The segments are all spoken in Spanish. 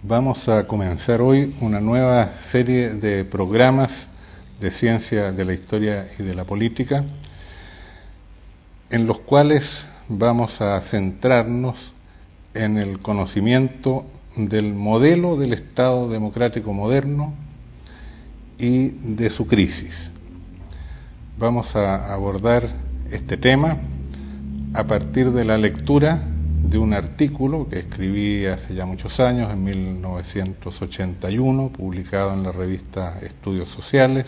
Vamos a comenzar hoy una nueva serie de programas de ciencia de la historia y de la política, en los cuales vamos a centrarnos en el conocimiento del modelo del Estado democrático moderno y de su crisis. Vamos a abordar este tema a partir de la lectura de un artículo que escribí hace ya muchos años, en 1981, publicado en la revista Estudios Sociales,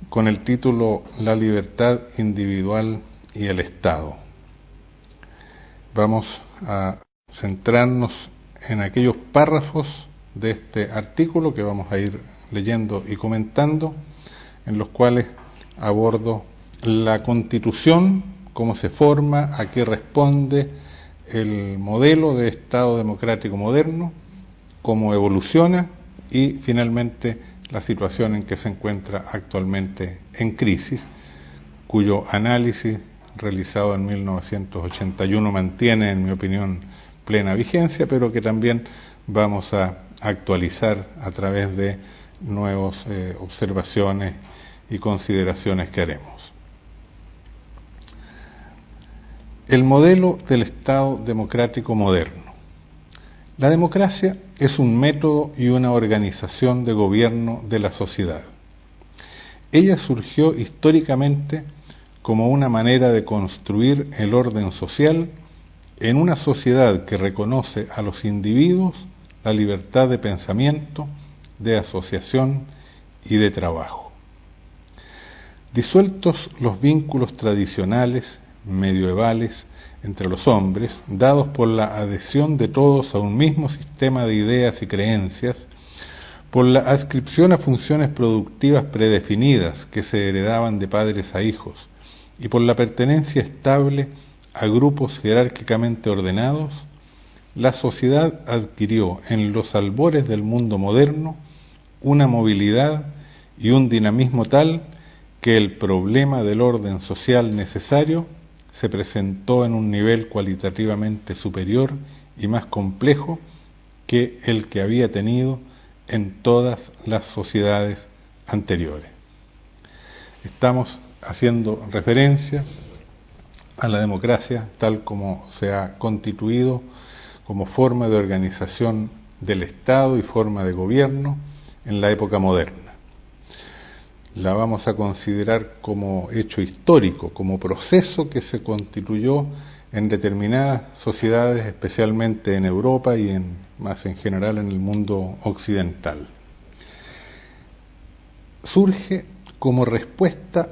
con el título La libertad individual y el Estado. Vamos a centrarnos en aquellos párrafos de este artículo que vamos a ir leyendo y comentando, en los cuales abordo la Constitución, cómo se forma, a qué responde el modelo de Estado democrático moderno, cómo evoluciona y finalmente la situación en que se encuentra actualmente en crisis, cuyo análisis realizado en 1981 mantiene, en mi opinión, plena vigencia, pero que también vamos a actualizar a través de nuevas observaciones y consideraciones que haremos. El modelo del Estado democrático moderno. La democracia es un método y una organización de gobierno de la sociedad. Ella surgió históricamente como una manera de construir el orden social en una sociedad que reconoce a los individuos la libertad de pensamiento, de asociación y de trabajo. Disueltos los vínculos tradicionales, medievales, entre los hombres, dados por la adhesión de todos a un mismo sistema de ideas y creencias, por la adscripción a funciones productivas predefinidas que se heredaban de padres a hijos, y por la pertenencia estable a grupos jerárquicamente ordenados, la sociedad adquirió en los albores del mundo moderno una movilidad y un dinamismo tal que el problema del orden social necesario se presentó en un nivel cualitativamente superior y más complejo que el que había tenido en todas las sociedades anteriores. Estamos haciendo referencia a la democracia tal como se ha constituido como forma de organización del Estado y forma de gobierno en la época moderna. La vamos a considerar como hecho histórico, como proceso que se constituyó en determinadas sociedades, especialmente en Europa y más en general en el mundo occidental. Surge como respuesta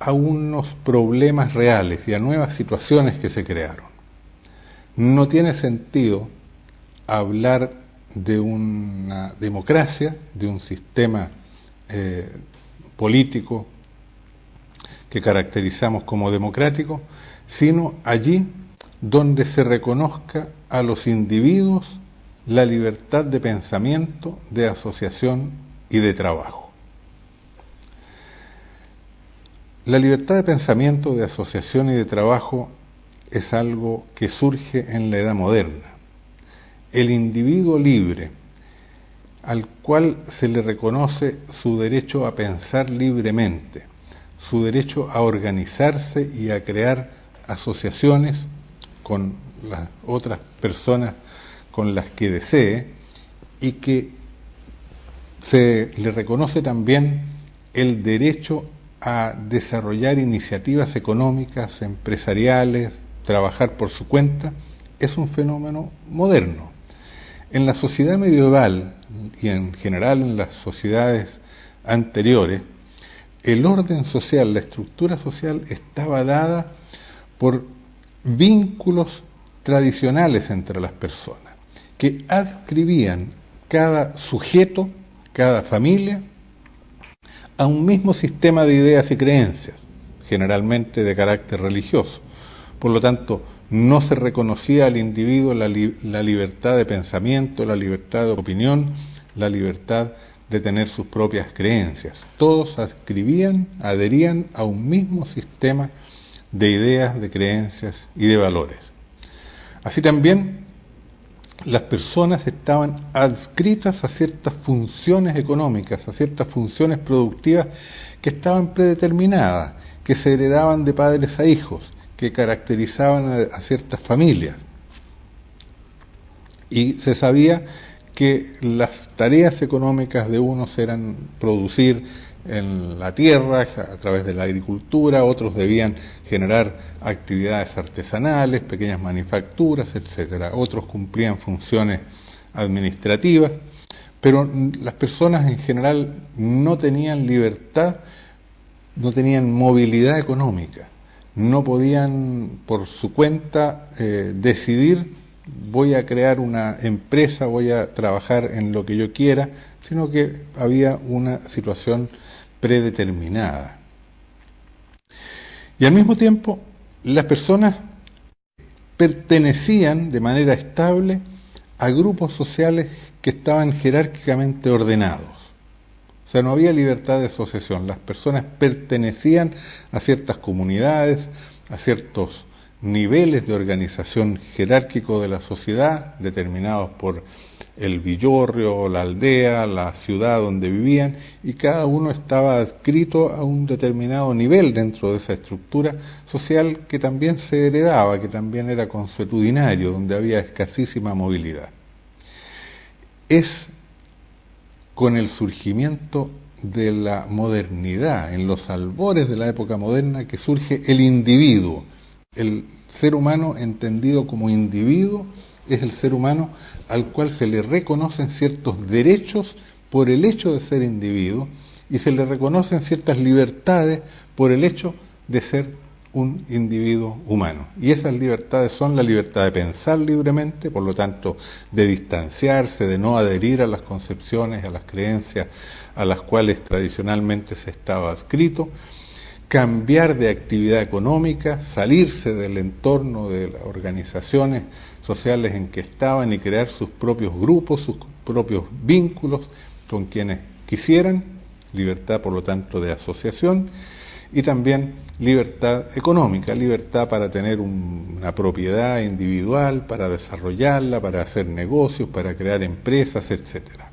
a unos problemas reales y a nuevas situaciones que se crearon. No tiene sentido hablar de una democracia, de un sistema político que caracterizamos como democrático, sino allí donde se reconozca a los individuos la libertad de pensamiento, de asociación y de trabajo. La libertad de pensamiento, de asociación y de trabajo es algo que surge en la edad moderna. El individuo libre, al cual se le reconoce su derecho a pensar libremente, su derecho a organizarse y a crear asociaciones con las otras personas con las que desee, y que se le reconoce también el derecho a desarrollar iniciativas económicas, empresariales, trabajar por su cuenta, es un fenómeno moderno. En la sociedad medieval y en general en las sociedades anteriores, el orden social, la estructura social estaba dada por vínculos tradicionales entre las personas, que adscribían cada sujeto, cada familia, a un mismo sistema de ideas y creencias, generalmente de carácter religioso. Por lo tanto, no se reconocía al individuo la libertad de pensamiento, la libertad de opinión, la libertad de tener sus propias creencias. Todos adherían a un mismo sistema de ideas, de creencias y de valores. Así también, las personas estaban adscritas a ciertas funciones económicas, a ciertas funciones productivas que estaban predeterminadas, que se heredaban de padres a hijos, que caracterizaban a ciertas familias. Y se sabía que las tareas económicas de unos eran producir en la tierra a través de la agricultura, otros debían generar actividades artesanales, pequeñas manufacturas, etcétera. Otros cumplían funciones administrativas, pero las personas en general no tenían libertad, no tenían movilidad económica, no podían por su cuenta decidir: voy a crear una empresa, voy a trabajar en lo que yo quiera, sino que había una situación predeterminada. Y al mismo tiempo, las personas pertenecían de manera estable a grupos sociales que estaban jerárquicamente ordenados. O sea, no había libertad de asociación. Las personas pertenecían a ciertas comunidades, a ciertos niveles de organización jerárquico de la sociedad, determinados por el villorrio, la aldea, la ciudad donde vivían, y cada uno estaba adscrito a un determinado nivel dentro de esa estructura social que también se heredaba, que también era consuetudinario, donde había escasísima movilidad. Es con el surgimiento de la modernidad, en los albores de la época moderna, que surge el individuo. El ser humano entendido como individuo es el ser humano al cual se le reconocen ciertos derechos por el hecho de ser individuo y se le reconocen ciertas libertades por el hecho de ser un individuo humano. Y esas libertades son la libertad de pensar libremente, por lo tanto de distanciarse, de no adherir a las concepciones, a las creencias a las cuales tradicionalmente se estaba adscrito, cambiar de actividad económica, salirse del entorno de las organizaciones sociales en que estaban y crear sus propios grupos, sus propios vínculos con quienes quisieran, libertad por lo tanto de asociación, y también libertad económica, libertad para tener una propiedad individual, para desarrollarla, para hacer negocios, para crear empresas, etcétera.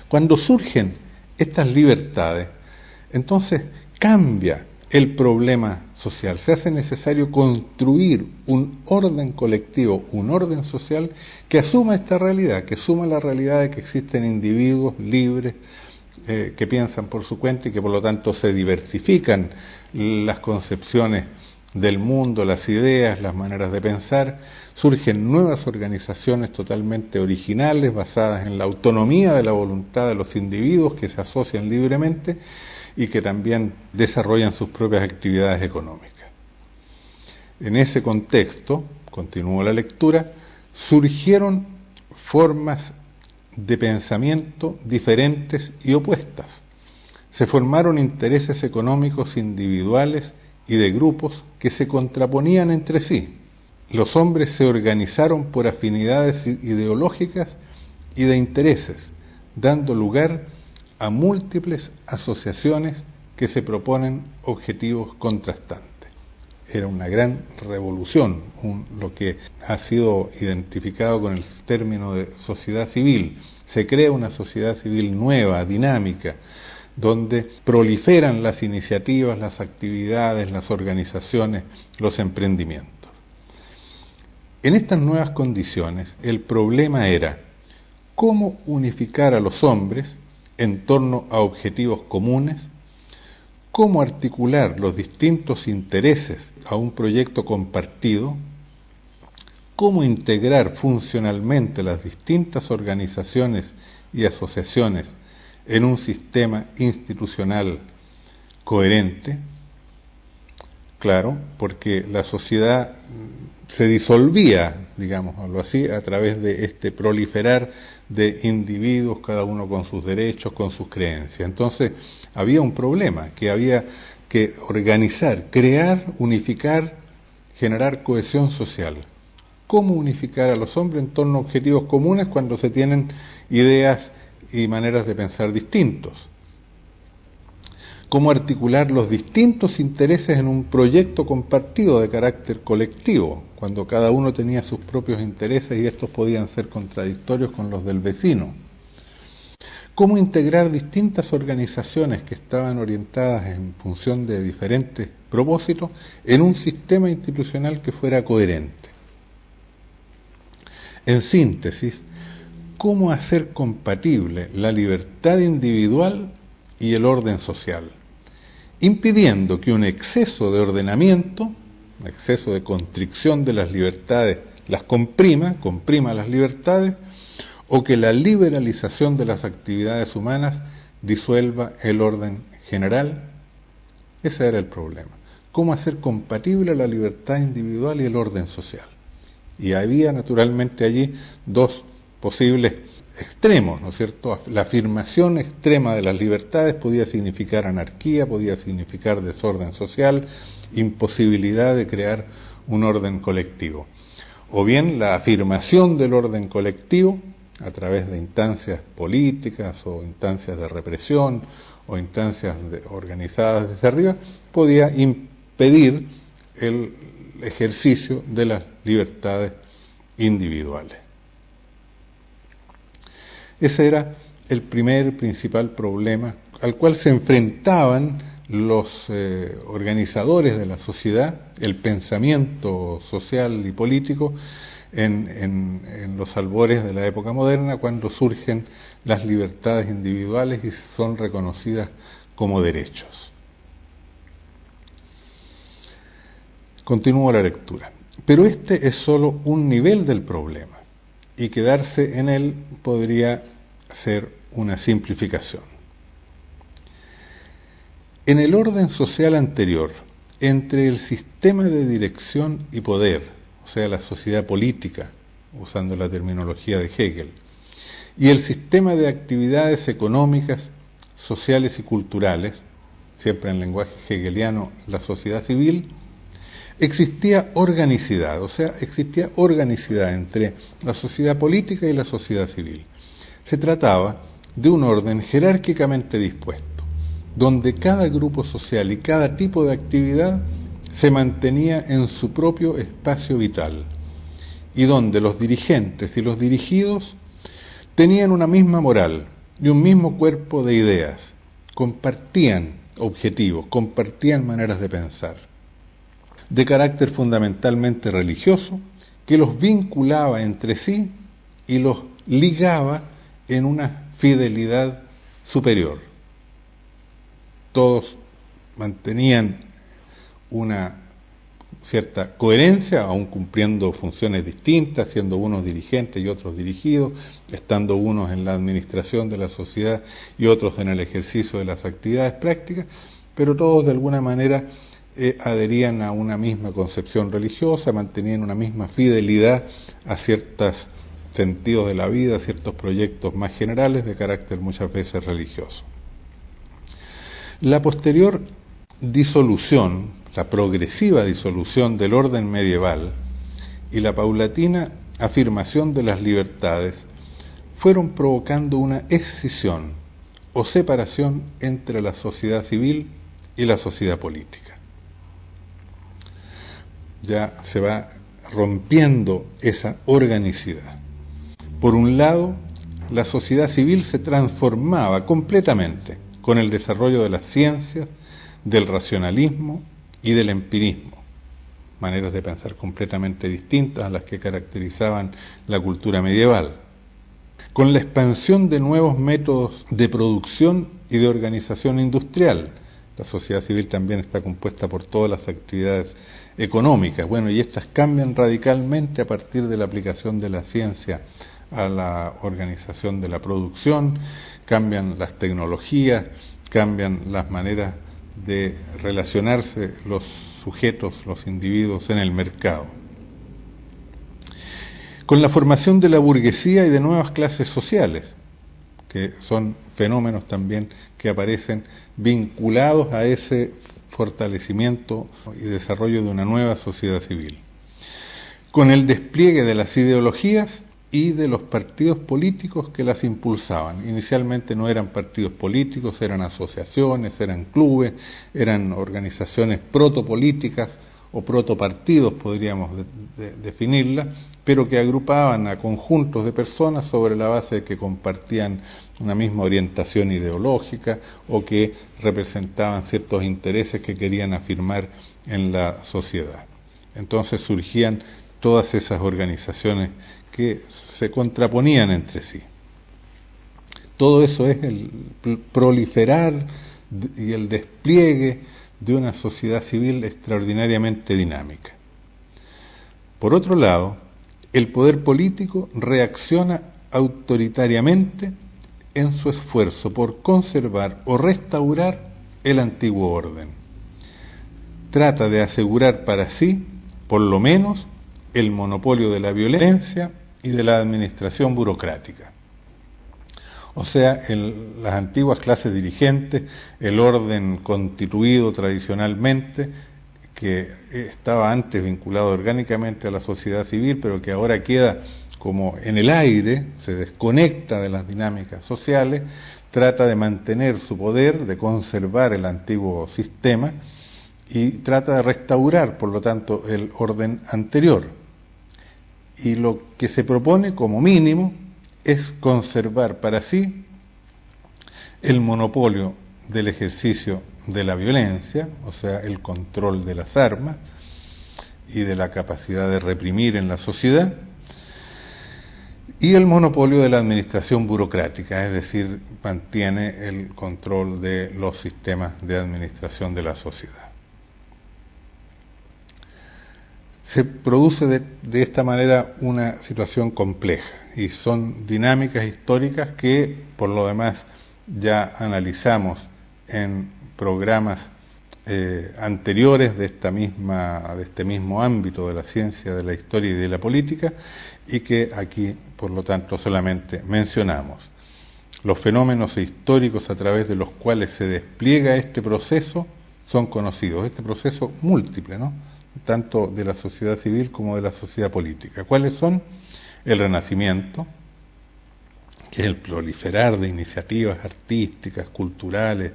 Cuando surgen estas libertades, entonces cambia el problema social, se hace necesario construir un orden colectivo, un orden social que asuma esta realidad, que asuma la realidad de que existen individuos libres, que piensan por su cuenta y que por lo tanto se diversifican las concepciones del mundo, las ideas, las maneras de pensar, surgen nuevas organizaciones totalmente originales basadas en la autonomía de la voluntad de los individuos que se asocian libremente y que también desarrollan sus propias actividades económicas. En ese contexto, continúo la lectura, surgieron formas de pensamiento diferentes y opuestas. Se formaron intereses económicos individuales y de grupos que se contraponían entre sí. Los hombres se organizaron por afinidades ideológicas y de intereses, dando lugar a múltiples asociaciones que se proponen objetivos contrastantes. Era una gran revolución, lo que ha sido identificado con el término de sociedad civil. Se crea una sociedad civil nueva, dinámica, donde proliferan las iniciativas, las actividades, las organizaciones, los emprendimientos. En estas nuevas condiciones, el problema era cómo unificar a los hombres en torno a objetivos comunes, cómo articular los distintos intereses a un proyecto compartido, cómo integrar funcionalmente las distintas organizaciones y asociaciones en un sistema institucional coherente. Claro, porque la sociedad se disolvía, digámoslo así, a través de este proliferar de individuos, cada uno con sus derechos, con sus creencias. Entonces, había un problema que había que organizar, crear, unificar, generar cohesión social. ¿Cómo unificar a los hombres en torno a objetivos comunes cuando se tienen ideas y maneras de pensar distintos? cómo articular los distintos intereses en un proyecto compartido de carácter colectivo, cuando cada uno tenía sus propios intereses y estos podían ser contradictorios con los del vecino. Cómo integrar distintas organizaciones que estaban orientadas en función de diferentes propósitos en un sistema institucional que fuera coherente. En síntesis, cómo hacer compatible la libertad individual y el orden social, impidiendo que un exceso de ordenamiento, un exceso de constricción de las libertades, las comprima las libertades, o que la liberalización de las actividades humanas disuelva el orden general. Ese era el problema. Cómo hacer compatible la libertad individual y el orden social. Y había naturalmente allí dos posibles extremos, ¿no es cierto? La afirmación extrema de las libertades podía significar anarquía, podía significar desorden social, imposibilidad de crear un orden colectivo. O bien la afirmación del orden colectivo a través de instancias políticas o instancias de represión o instancias organizadas desde arriba, podía impedir el ejercicio de las libertades individuales. Ese era el principal problema al cual se enfrentaban los organizadores de la sociedad, el pensamiento social y político en los albores de la época moderna, cuando surgen las libertades individuales y son reconocidas como derechos. Continúo la lectura. Pero este es solo un nivel del problema, y quedarse en él podría ser una simplificación. En el orden social anterior, entre el sistema de dirección y poder, o sea, la sociedad política, usando la terminología de Hegel, y el sistema de actividades económicas, sociales y culturales, siempre en lenguaje hegeliano, la sociedad civil, existía organicidad, o sea, existía organicidad entre la sociedad política y la sociedad civil. Se trataba de un orden jerárquicamente dispuesto, donde cada grupo social y cada tipo de actividad se mantenía en su propio espacio vital, y donde los dirigentes y los dirigidos tenían una misma moral y un mismo cuerpo de ideas, compartían objetivos, compartían maneras de pensar, de carácter fundamentalmente religioso, que los vinculaba entre sí y los ligaba en una fidelidad superior. Todos mantenían una cierta coherencia, aun cumpliendo funciones distintas, siendo unos dirigentes y otros dirigidos, estando unos en la administración de la sociedad y otros en el ejercicio de las actividades prácticas, pero todos de alguna manera adherían a una misma concepción religiosa, mantenían una misma fidelidad a ciertos sentidos de la vida, a ciertos proyectos más generales de carácter muchas veces religioso. La posterior disolución, la progresiva disolución del orden medieval y la paulatina afirmación de las libertades fueron provocando una escisión o separación entre la sociedad civil y la sociedad política. Ya se va rompiendo esa organicidad. Por un lado, la sociedad civil se transformaba completamente con el desarrollo de las ciencias, del racionalismo y del empirismo, maneras de pensar completamente distintas a las que caracterizaban la cultura medieval, con la expansión de nuevos métodos de producción y de organización industrial. La sociedad civil también está compuesta por todas las actividades económicas, y estas cambian radicalmente a partir de la aplicación de la ciencia a la organización de la producción, cambian las tecnologías, cambian las maneras de relacionarse los sujetos, los individuos en el mercado. Con la formación de la burguesía y de nuevas clases sociales, que son fenómenos también que aparecen vinculados a ese fortalecimiento y desarrollo de una nueva sociedad civil. Con el despliegue de las ideologías y de los partidos políticos que las impulsaban. Inicialmente no eran partidos políticos, eran asociaciones, eran clubes, eran organizaciones protopolíticas o protopartidos, podríamos definirlas, pero que agrupaban a conjuntos de personas sobre la base de que compartían una misma orientación ideológica o que representaban ciertos intereses que querían afirmar en la sociedad. Entonces surgían todas esas organizaciones que se contraponían entre sí. Todo eso es el proliferar y el despliegue de una sociedad civil extraordinariamente dinámica. Por otro lado, el poder político reacciona autoritariamente en su esfuerzo por conservar o restaurar el antiguo orden. Trata de asegurar para sí, por lo menos, el monopolio de la violencia y de la administración burocrática. O sea, las antiguas clases dirigentes, el orden constituido tradicionalmente, que estaba antes vinculado orgánicamente a la sociedad civil, pero que ahora queda como en el aire, se desconecta de las dinámicas sociales, trata de mantener su poder, de conservar el antiguo sistema y trata de restaurar, por lo tanto, el orden anterior. Y lo que se propone como mínimo es conservar para sí el monopolio del ejercicio de la violencia, o sea, el control de las armas y de la capacidad de reprimir en la sociedad, y el monopolio de la administración burocrática, es decir, mantiene el control de los sistemas de administración de la sociedad. Se produce de esta manera una situación compleja y son dinámicas históricas que, por lo demás, ya analizamos en programas anteriores de este mismo ámbito de la ciencia, de la historia y de la política, y que aquí, por lo tanto, solamente mencionamos. Los fenómenos históricos a través de los cuales se despliega este proceso son conocidos, este proceso múltiple, ¿no?, tanto de la sociedad civil como de la sociedad política. ¿Cuáles son? El Renacimiento, que es el proliferar de iniciativas artísticas, culturales,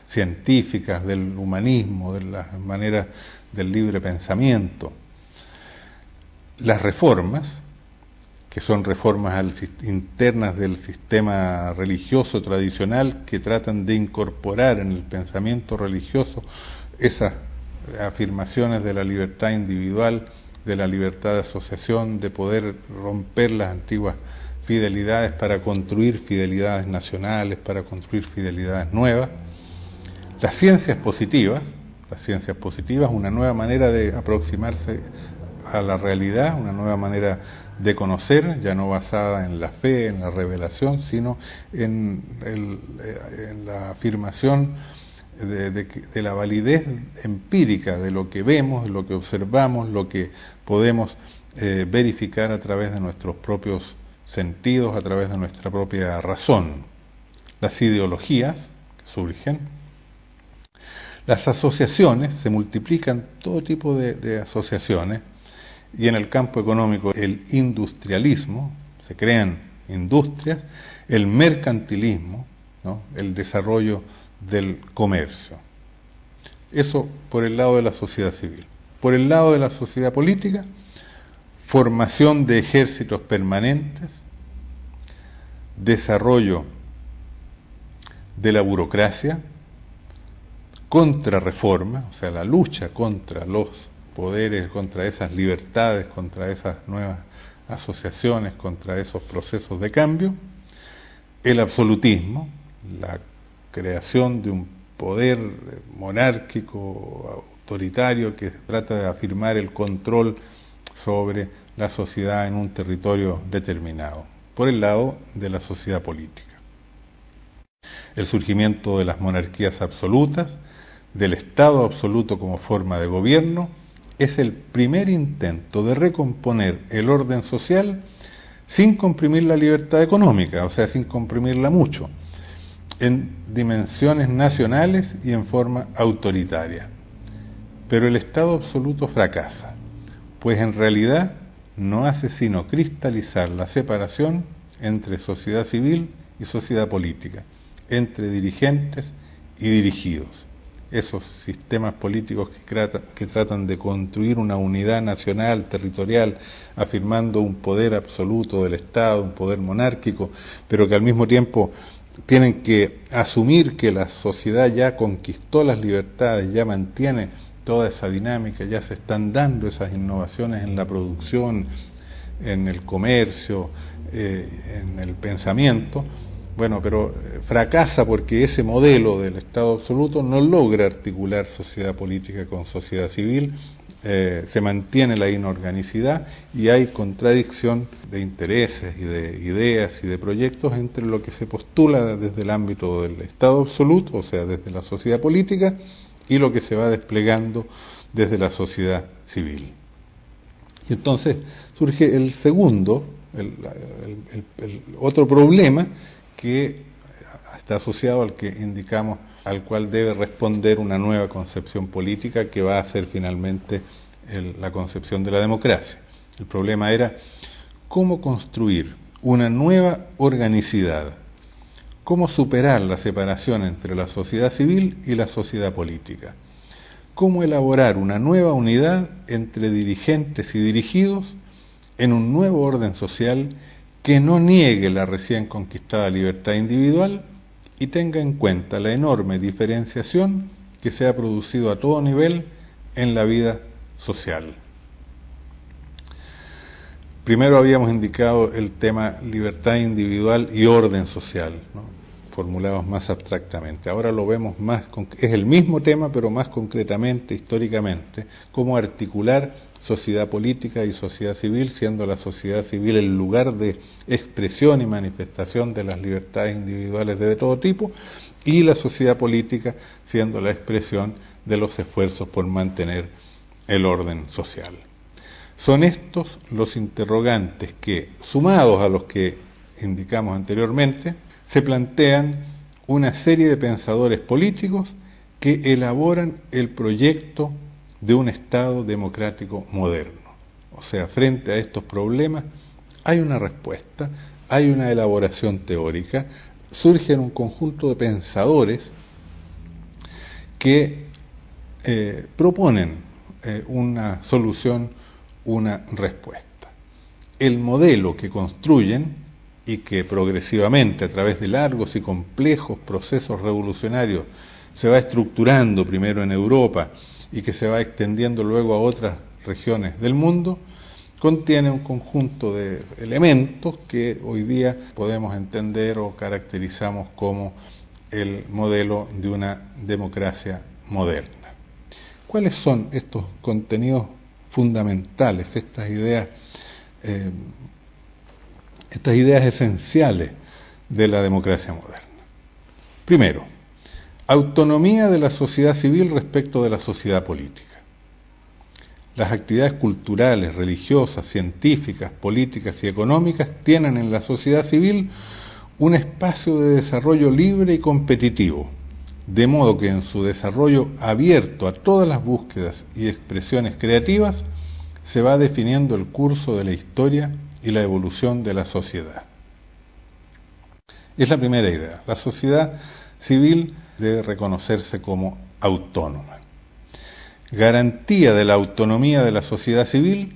científicas, del humanismo, de las maneras del libre pensamiento. Las reformas, que son reformas internas del sistema religioso tradicional, que tratan de incorporar en el pensamiento religioso esas afirmaciones de la libertad individual, de la libertad de asociación, de poder romper las antiguas fidelidades para construir fidelidades nacionales, para construir fidelidades nuevas. Las ciencias positivas, una nueva manera de aproximarse a la realidad, una nueva manera de conocer, ya no basada en la fe, en la revelación, sino en la afirmación de la validez empírica de lo que vemos, de lo que observamos, lo que podemos verificar a través de nuestros propios sentidos, a través de nuestra propia razón. Las ideologías que surgen, las asociaciones, se multiplican todo tipo de asociaciones, y en el campo económico el industrialismo, se crean industrias, el mercantilismo, ¿no?, el desarrollo del comercio. Eso por el lado de la sociedad civil. Por el lado de la sociedad política, formación de ejércitos permanentes, desarrollo de la burocracia, contrarreforma, o sea, la lucha contra los poderes, contra esas libertades, contra esas nuevas asociaciones, contra esos procesos de cambio, el absolutismo, la creación de un poder monárquico, autoritario, que trata de afirmar el control sobre la sociedad en un territorio determinado, por el lado de la sociedad política. El surgimiento de las monarquías absolutas, del Estado absoluto como forma de gobierno, es el primer intento de recomponer el orden social sin comprimir la libertad económica, o sea, sin comprimirla mucho, en dimensiones nacionales y en forma autoritaria. Pero el Estado absoluto fracasa, pues en realidad no hace sino cristalizar la separación entre sociedad civil y sociedad política, entre dirigentes y dirigidos. Esos sistemas políticos que tratan de construir una unidad nacional, territorial, afirmando un poder absoluto del Estado, un poder monárquico, pero que al mismo tiempo tienen que asumir que la sociedad ya conquistó las libertades, ya mantiene toda esa dinámica, ya se están dando esas innovaciones en la producción, en el comercio, en el pensamiento. Bueno, pero fracasa porque ese modelo del Estado absoluto no logra articular sociedad política con sociedad civil, se mantiene la inorganicidad y hay contradicción de intereses y de ideas y de proyectos entre lo que se postula desde el ámbito del Estado absoluto, o sea, desde la sociedad política, y lo que se va desplegando desde la sociedad civil. Y entonces surge el segundo, el otro problema que está asociado al que indicamos, al cual debe responder una nueva concepción política que va a ser finalmente la concepción de la democracia. El problema era cómo construir una nueva organicidad, cómo superar la separación entre la sociedad civil y la sociedad política, cómo elaborar una nueva unidad entre dirigentes y dirigidos en un nuevo orden social que no niegue la recién conquistada libertad individual y tenga en cuenta la enorme diferenciación que se ha producido a todo nivel en la vida social. Primero habíamos indicado el tema libertad individual y orden social, ¿no?, formulados más abstractamente. Ahora lo vemos más, es el mismo tema, pero más concretamente, históricamente, cómo articular sociedad política y sociedad civil, siendo la sociedad civil el lugar de expresión y manifestación de las libertades individuales de todo tipo, y la sociedad política siendo la expresión de los esfuerzos por mantener el orden social. Son estos los interrogantes que, sumados a los que indicamos anteriormente, se plantean una serie de pensadores políticos que elaboran el proyecto de un Estado democrático moderno. O sea, frente a estos problemas hay una respuesta, hay una elaboración teórica, surgen un conjunto de pensadores que proponen una solución, una respuesta. El modelo que construyen y que progresivamente, a través de largos y complejos procesos revolucionarios, se va estructurando primero en Europa y que se va extendiendo luego a otras regiones del mundo, contiene un conjunto de elementos que hoy día podemos entender o caracterizamos como el modelo de una democracia moderna. ¿Cuáles son estos contenidos fundamentales, estas ideas esenciales de la democracia moderna? Primero, autonomía de la sociedad civil respecto de la sociedad política. Las actividades culturales, religiosas, científicas, políticas y económicas tienen en la sociedad civil un espacio de desarrollo libre y competitivo, de modo que en su desarrollo abierto a todas las búsquedas y expresiones creativas se va definiendo el curso de la historia y la evolución de la sociedad. Es la primera idea. La sociedad civil debe reconocerse como autónoma. Garantía de la autonomía de la sociedad civil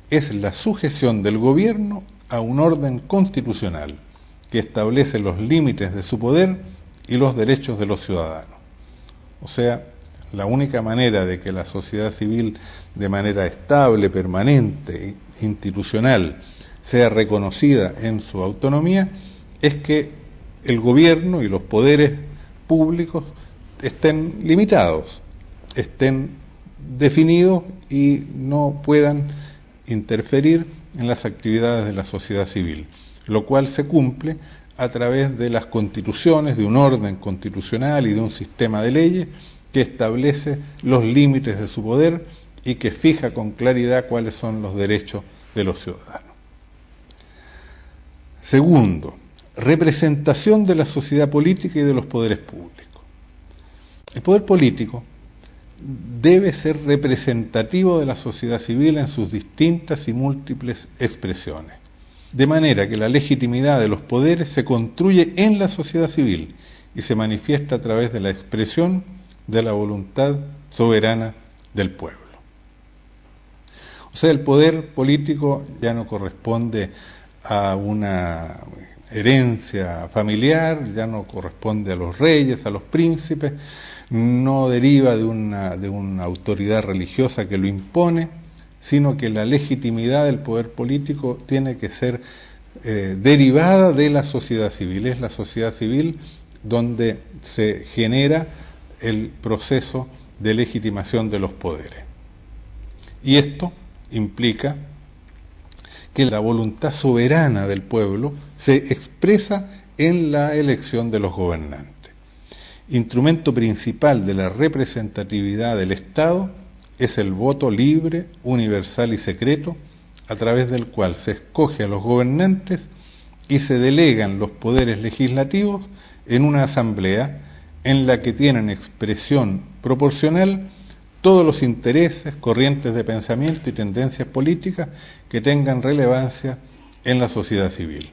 es la sujeción del gobierno a un orden constitucional que establece los límites de su poder y los derechos de los ciudadanos. O sea, la única manera de que la sociedad civil, de manera estable, permanente, institucional, sea reconocida en su autonomía, es que el gobierno y los poderes públicos estén limitados, estén definidos y no puedan interferir en las actividades de la sociedad civil, lo cual se cumple a través de las constituciones, de un orden constitucional y de un sistema de leyes que establece los límites de su poder y que fija con claridad cuáles son los derechos de los ciudadanos. Segundo, representación de la sociedad política y de los poderes públicos. El poder político debe ser representativo de la sociedad civil en sus distintas y múltiples expresiones. De manera que la legitimidad de los poderes se construye en la sociedad civil y se manifiesta a través de la expresión de la voluntad soberana del pueblo. O sea, el poder político ya no corresponde a una herencia familiar, ya no corresponde a los reyes, a los príncipes, no deriva de una autoridad religiosa que lo impone, sino que la legitimidad del poder político tiene que ser derivada de la sociedad civil. Es la sociedad civil donde se genera el proceso de legitimación de los poderes. Y esto implica que la voluntad soberana del pueblo se expresa en la elección de los gobernantes. Instrumento principal de la representatividad del Estado es el voto libre, universal y secreto, a través del cual se escoge a los gobernantes y se delegan los poderes legislativos en una asamblea en la que tienen expresión proporcional todos los intereses, corrientes de pensamiento y tendencias políticas que tengan relevancia en la sociedad civil.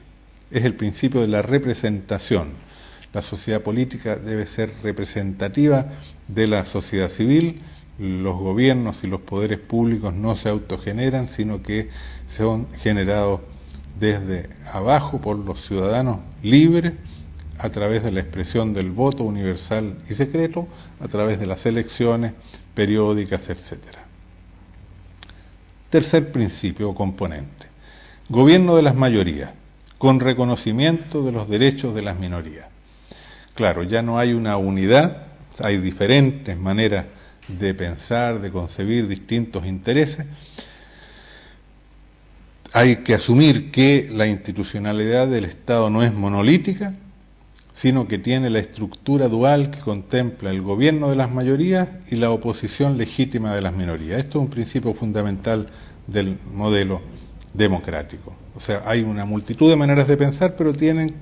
Es el principio de la representación. La sociedad política debe ser representativa de la sociedad civil. Los gobiernos y los poderes públicos no se autogeneran, sino que son generados desde abajo por los ciudadanos libres, a través de la expresión del voto universal y secreto, a través de las elecciones periódicas, etc. Tercer principio o componente: gobierno de las mayorías, con reconocimiento de los derechos de las minorías. Claro, ya no hay una unidad, hay diferentes maneras de pensar, de concebir distintos intereses. Hay que asumir que la institucionalidad del Estado no es monolítica, sino que tiene la estructura dual que contempla el gobierno de las mayorías y la oposición legítima de las minorías. Esto es un principio fundamental del modelo democrático. O sea, hay una multitud de maneras de pensar, pero tienen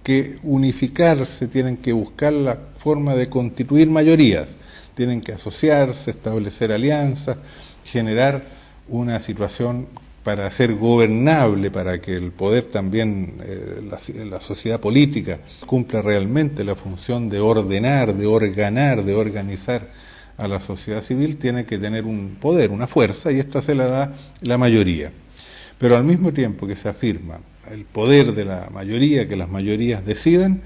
que unificarse, tienen que buscar la forma de constituir mayorías, tienen que asociarse, establecer alianzas, generar una situación para ser gobernable, para que el poder también, la sociedad política, cumpla realmente la función de ordenar, de organar, de organizar a la sociedad civil, tiene que tener un poder, una fuerza, y esta se la da la mayoría. Pero al mismo tiempo que se afirma el poder de la mayoría, que las mayorías decidan,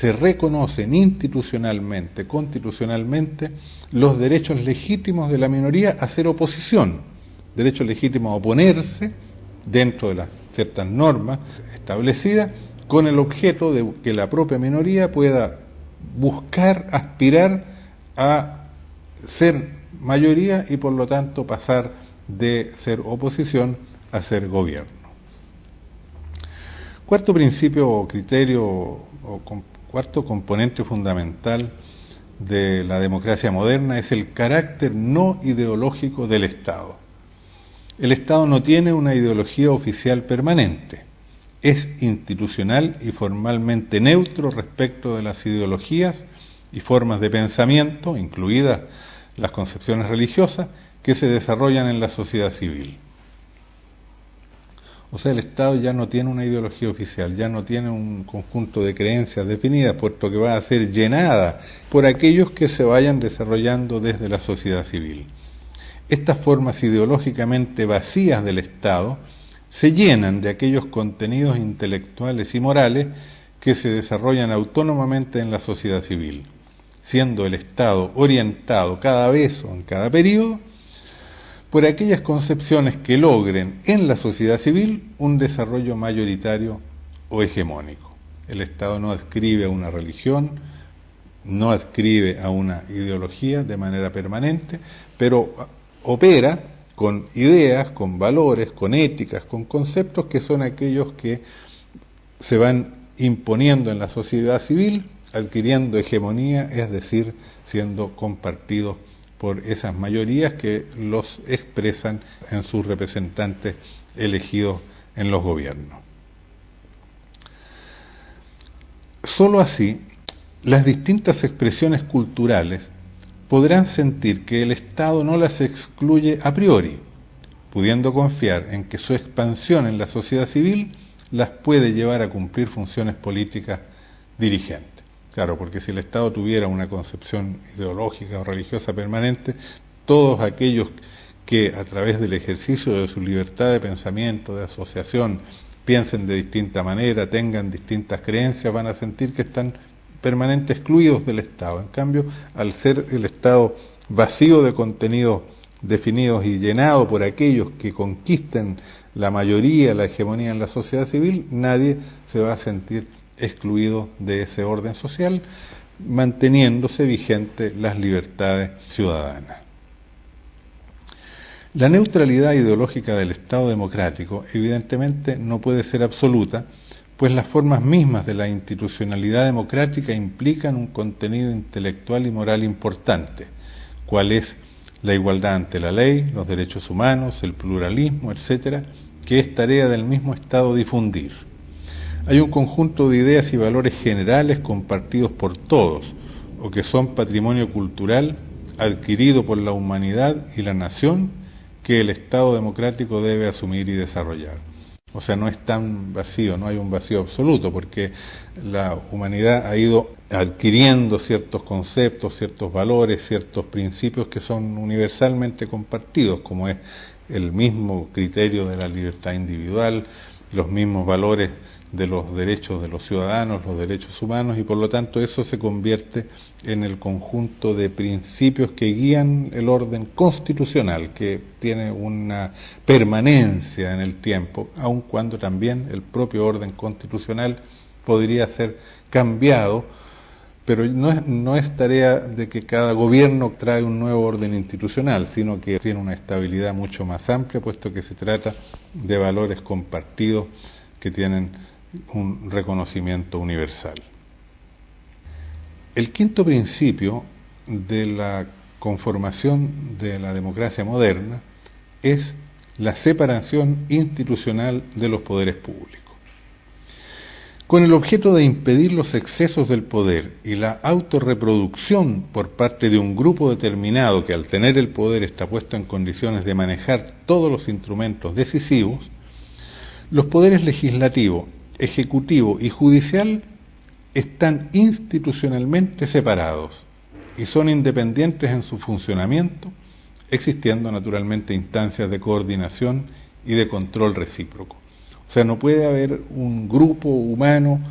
se reconocen institucionalmente, constitucionalmente, los derechos legítimos de la minoría a hacer oposición, derecho legítimo a oponerse dentro de las ciertas normas establecidas, con el objeto de que la propia minoría pueda buscar, aspirar a ser mayoría y por lo tanto pasar de ser oposición a ser gobierno. Cuarto principio o criterio o cuarto componente fundamental de la democracia moderna es el carácter no ideológico del Estado. El Estado no tiene una ideología oficial permanente, es institucional y formalmente neutro respecto de las ideologías y formas de pensamiento, incluidas las concepciones religiosas, que se desarrollan en la sociedad civil. O sea, el Estado ya no tiene una ideología oficial, ya no tiene un conjunto de creencias definidas, puesto que va a ser llenada por aquellos que se vayan desarrollando desde la sociedad civil. Estas formas ideológicamente vacías del Estado se llenan de aquellos contenidos intelectuales y morales que se desarrollan autónomamente en la sociedad civil, siendo el Estado orientado cada vez o en cada periodo por aquellas concepciones que logren en la sociedad civil un desarrollo mayoritario o hegemónico. El Estado no adscribe a una religión, no adscribe a una ideología de manera permanente, pero opera con ideas, con valores, con éticas, con conceptos que son aquellos que se van imponiendo en la sociedad civil, adquiriendo hegemonía, es decir, siendo compartidos por esas mayorías que los expresan en sus representantes elegidos en los gobiernos. Solo así, las distintas expresiones culturales podrán sentir que el Estado no las excluye a priori, pudiendo confiar en que su expansión en la sociedad civil las puede llevar a cumplir funciones políticas dirigentes. Claro, porque si el Estado tuviera una concepción ideológica o religiosa permanente, todos aquellos que a través del ejercicio de su libertad de pensamiento, de asociación, piensen de distinta manera, tengan distintas creencias, van a sentir que están permanentemente excluidos del Estado. En cambio, al ser el Estado vacío de contenidos definidos y llenado por aquellos que conquisten la mayoría, la hegemonía en la sociedad civil, nadie se va a sentir excluido de ese orden social, manteniéndose vigentes las libertades ciudadanas. La neutralidad ideológica del Estado democrático evidentemente no puede ser absoluta, pues las formas mismas de la institucionalidad democrática implican un contenido intelectual y moral importante, cual es la igualdad ante la ley, los derechos humanos, el pluralismo, etcétera, que es tarea del mismo Estado difundir. Hay un conjunto de ideas y valores generales compartidos por todos, o que son patrimonio cultural adquirido por la humanidad y la nación, que el Estado democrático debe asumir y desarrollar. O sea, no es tan vacío, no hay un vacío absoluto, porque la humanidad ha ido adquiriendo ciertos conceptos, ciertos valores, ciertos principios que son universalmente compartidos, como es el mismo criterio de la libertad individual, los mismos valores de los derechos de los ciudadanos, los derechos humanos, y por lo tanto eso se convierte en el conjunto de principios que guían el orden constitucional, que tiene una permanencia en el tiempo, aun cuando también el propio orden constitucional podría ser cambiado, pero no es tarea de que cada gobierno trae un nuevo orden institucional, sino que tiene una estabilidad mucho más amplia, puesto que se trata de valores compartidos que tienen un reconocimiento universal. El quinto principio de la conformación de la democracia moderna es la separación institucional de los poderes públicos. Con el objeto de impedir los excesos del poder y la autorreproducción por parte de un grupo determinado que al tener el poder está puesto en condiciones de manejar todos los instrumentos decisivos, los poderes legislativo, ejecutivo y judicial están institucionalmente separados y son independientes en su funcionamiento, existiendo naturalmente instancias de coordinación y de control recíproco. O sea, no puede haber un grupo humano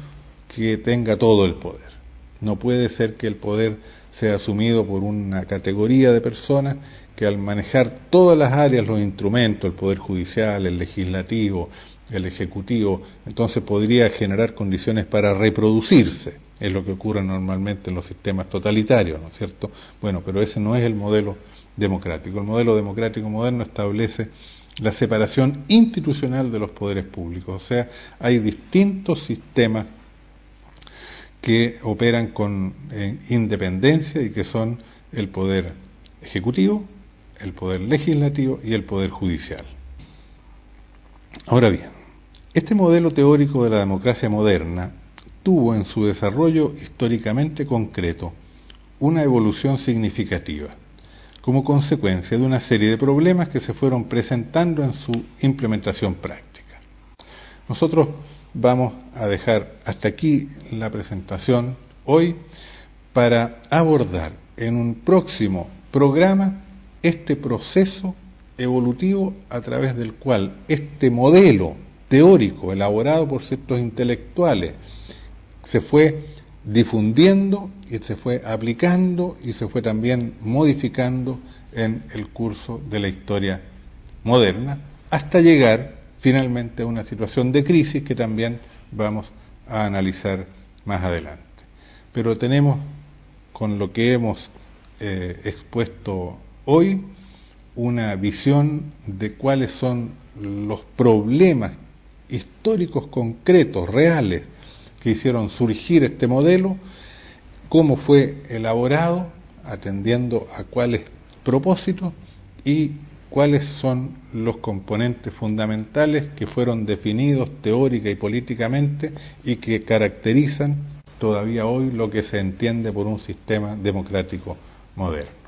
que tenga todo el poder. No puede ser que el poder sea asumido por una categoría de personas que al manejar todas las áreas, los instrumentos, el poder judicial, el legislativo, el ejecutivo, entonces podría generar condiciones para reproducirse. Es lo que ocurre normalmente en los sistemas totalitarios, ¿no es cierto? Bueno, pero ese no es el modelo democrático. El modelo democrático moderno establece la separación institucional de los poderes públicos. O sea, hay distintos sistemas que operan con independencia y que son el poder ejecutivo, el poder legislativo y el poder judicial. Ahora bien, este modelo teórico de la democracia moderna tuvo en su desarrollo históricamente concreto una evolución significativa, como consecuencia de una serie de problemas que se fueron presentando en su implementación práctica. Nosotros vamos a dejar hasta aquí la presentación hoy para abordar en un próximo programa este proceso evolutivo a través del cual este modelo teórico elaborado por ciertos intelectuales se fue difundiendo y se fue aplicando y se fue también modificando en el curso de la historia moderna, hasta llegar finalmente a una situación de crisis que también vamos a analizar más adelante. Pero tenemos, con lo que hemos expuesto hoy, una visión de cuáles son los problemas históricos concretos, reales, que hicieron surgir este modelo, cómo fue elaborado, atendiendo a cuáles propósitos y cuáles son los componentes fundamentales que fueron definidos teórica y políticamente y que caracterizan todavía hoy lo que se entiende por un sistema democrático moderno.